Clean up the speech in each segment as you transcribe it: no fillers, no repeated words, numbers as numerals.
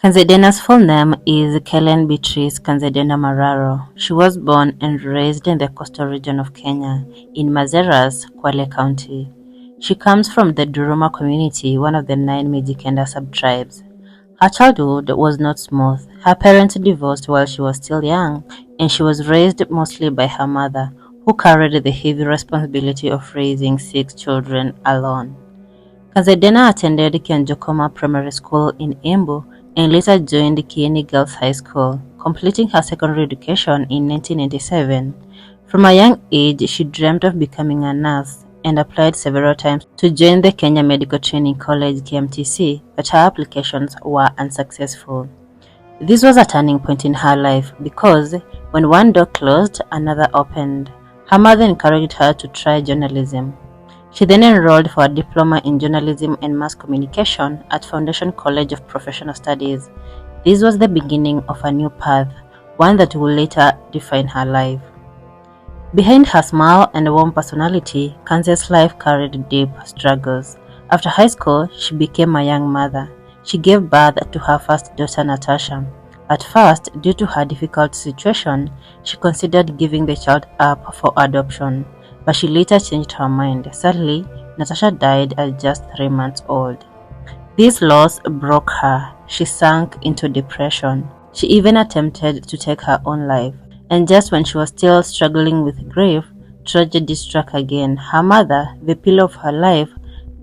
Dena's full name is Kellen Beatrice Dena Mararo. She was born and raised in the coastal region of Kenya, in Mazeras, Kwale County. She comes from the Duruma community, one of the 9 Mijikenda sub-tribes. Her childhood was not smooth. Her parents divorced while she was still young, and she was raised mostly by her mother, who carried the heavy responsibility of raising 6 children alone. Dena attended Kianjokoma Primary School in Embu and later joined Kieni Girls High School, completing her secondary education in 1997. From a young age, she dreamt of becoming a nurse and applied several times to join the Kenya Medical Training College KMTC, but her applications were unsuccessful. This was a turning point in her life because when one door closed, another opened. Her mother encouraged her to try journalism. She then enrolled for a diploma in journalism and mass communication at Foundation College of Professional Studies. This was the beginning of a new path, one that would later define her life. Behind her smile and warm personality, Kanze's life carried deep struggles. After high school, she became a young mother. She gave birth to her first daughter, Natasha. At first, due to her difficult situation, she considered giving the child up for adoption, but she later changed her mind. Sadly, Natasha died at just 3 months old. This loss broke her. She sank into depression. She even attempted to take her own life. And just when she was still struggling with grief, tragedy struck again. Her mother, the pillar of her life,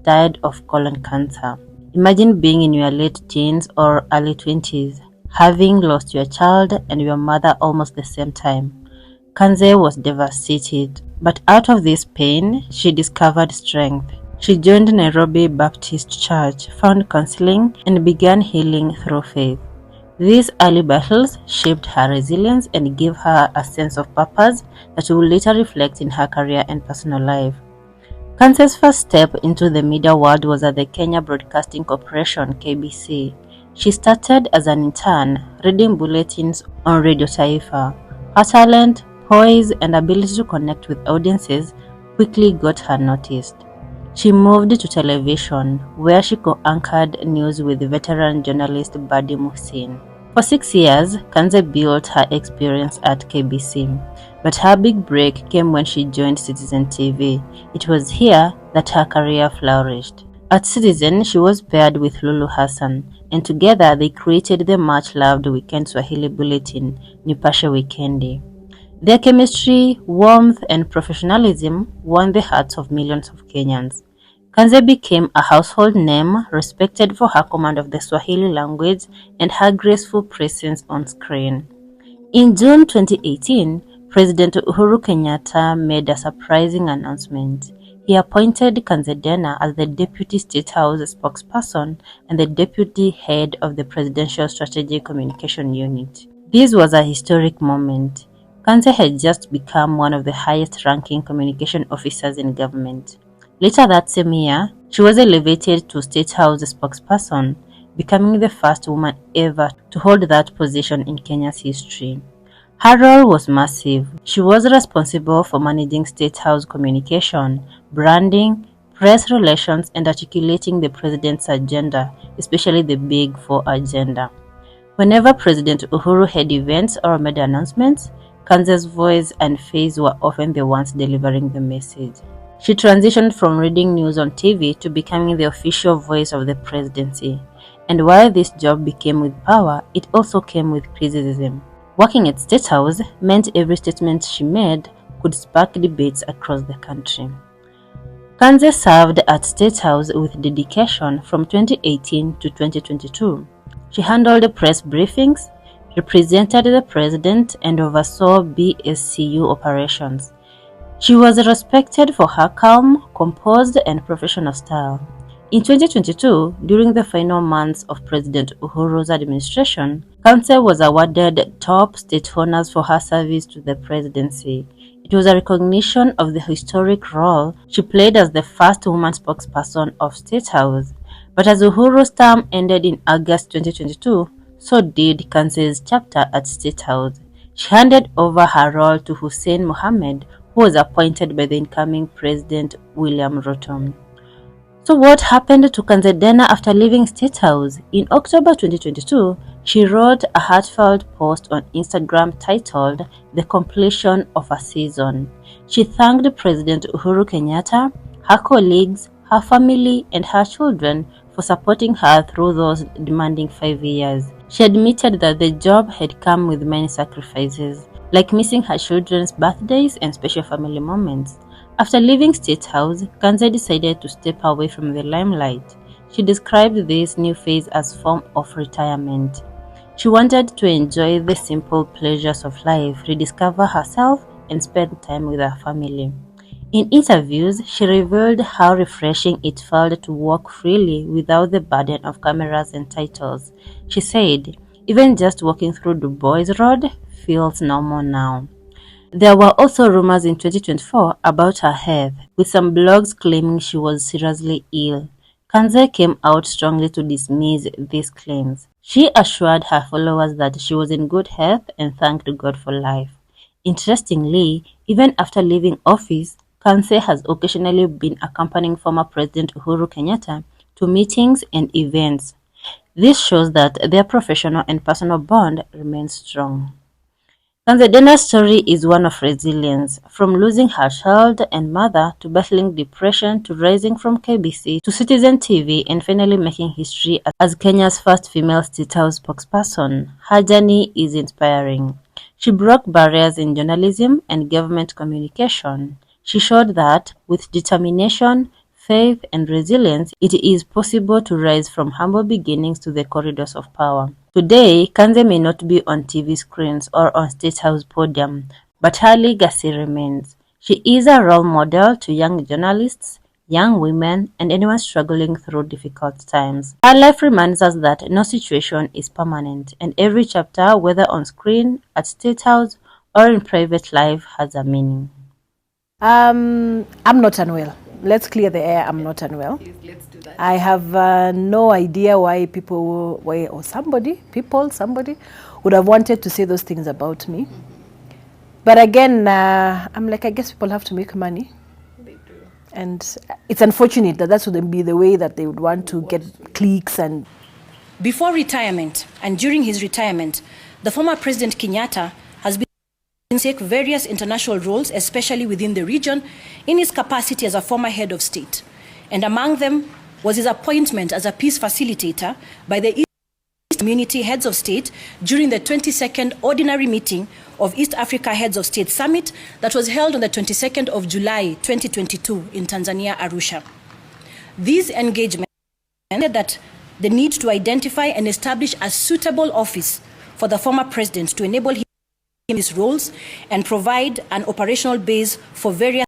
died of colon cancer. Imagine being in your late teens or early 20s, having lost your child and your mother almost the same time. Kanze was devastated, but out of this pain, she discovered strength. She joined Nairobi Baptist Church, found counseling, and began healing through faith. These early battles shaped her resilience and gave her a sense of purpose that would later reflect in her career and personal life. Kanze's first step into the media world was at the Kenya Broadcasting Corporation (KBC). She started as an intern, reading bulletins on Radio Taifa. Her talent, poise, and ability to connect with audiences quickly got her noticed. She moved to television, where she co-anchored news with veteran journalist Badi Muhsin. For 6 years, Kanze built her experience at KBC, but her big break came when she joined Citizen TV. It was here that her career flourished. At Citizen, she was paired with Lulu Hassan, and together they created the much-loved weekend Swahili bulletin, Nipashe Wikendi. Their chemistry, warmth, and professionalism won the hearts of millions of Kenyans. Kanze became a household name, respected for her command of the Swahili language and her graceful presence on screen. In June 2018, President Uhuru Kenyatta made a surprising announcement. He appointed Kanze Dena as the Deputy State House spokesperson and the Deputy Head of the Presidential Strategic Communication Unit. This was a historic moment. Kanze had just become one of the highest-ranking communication officers in government. Later that same year, she was elevated to State House spokesperson, becoming the first woman ever to hold that position in Kenya's history. Her role was massive. She was responsible for managing State House communication, branding, press relations, and articulating the president's agenda, especially the Big Four agenda. Whenever President Uhuru had events or made announcements, Kanze's voice and face were often the ones delivering the message. She transitioned from reading news on TV to becoming the official voice of the presidency. And while this job became with power, it also came with criticism. Working at State House meant every statement she made could spark debates across the country. Kanze served at State House with dedication from 2018 to 2022. She handled press briefings, represented the president, and oversaw BSCU operations. She was respected for her calm, composed, and professional style. In 2022, during the final months of President Uhuru's administration, Kanze was awarded top state honors for her service to the presidency. It was a recognition of the historic role she played as the first woman spokesperson of State House. But as Uhuru's term ended in August 2022, so did Kanze's chapter at State House. She handed over her role to Hussein Mohammed, who was appointed by the incoming President William Ruto. So what happened to Kanze Dena after leaving State House? In October 2022, she wrote a heartfelt post on Instagram titled "The Completion of a Season." She thanked President Uhuru Kenyatta, her colleagues, her family, and her children for supporting her through those demanding 5 years. She admitted that the job had come with many sacrifices, like missing her children's birthdays and special family moments. After leaving State House, Kanze decided to step away from the limelight. She described this new phase as a form of retirement. She wanted to enjoy the simple pleasures of life, rediscover herself, and spend time with her family. In interviews, she revealed how refreshing it felt to walk freely without the burden of cameras and titles. She said, "Even just walking through Du Bois Road feels normal now." There were also rumors in 2024 about her health, with some blogs claiming she was seriously ill. Kanze came out strongly to dismiss these claims. She assured her followers that she was in good health and thanked God for life. Interestingly, even after leaving office, Kanze has occasionally been accompanying former President Uhuru Kenyatta to meetings and events. This shows that their professional and personal bond remains strong. Kanze story is one of resilience, from losing her child and mother to battling depression to rising from KBC to Citizen TV and finally making history as Kenya's first female State House spokesperson. Her journey is inspiring. She broke barriers in journalism and government communication. She showed that with determination, faith, and resilience, it is possible to rise from humble beginnings to the corridors of power. Today, Kanze may not be on TV screens or on State House podium, but her legacy remains. She is a role model to young journalists, young women, and anyone struggling through difficult times. Her life reminds us that no situation is permanent, and every chapter, whether on screen, at State House, or in private life, has a meaning. I'm not unwell. Let's clear the air. I'm not unwell. Please, let's do that. I have no idea why somebody would have wanted to say those things about me. But again, I'm like, I guess people have to make money. They do. And it's unfortunate that that would be the way that they would want to get clicks. And before retirement and during his retirement, the former President Kenyatta has been take various international roles, especially within the region, in his capacity as a former head of state. And among them was his appointment as a peace facilitator by the East Community Heads of State during the 22nd Ordinary Meeting of East Africa Heads of State Summit that was held on the 22nd of July 2022 in Tanzania, Arusha. These engagements said that the need to identify and establish a suitable office for the former president to enable him his roles and provide an operational base for various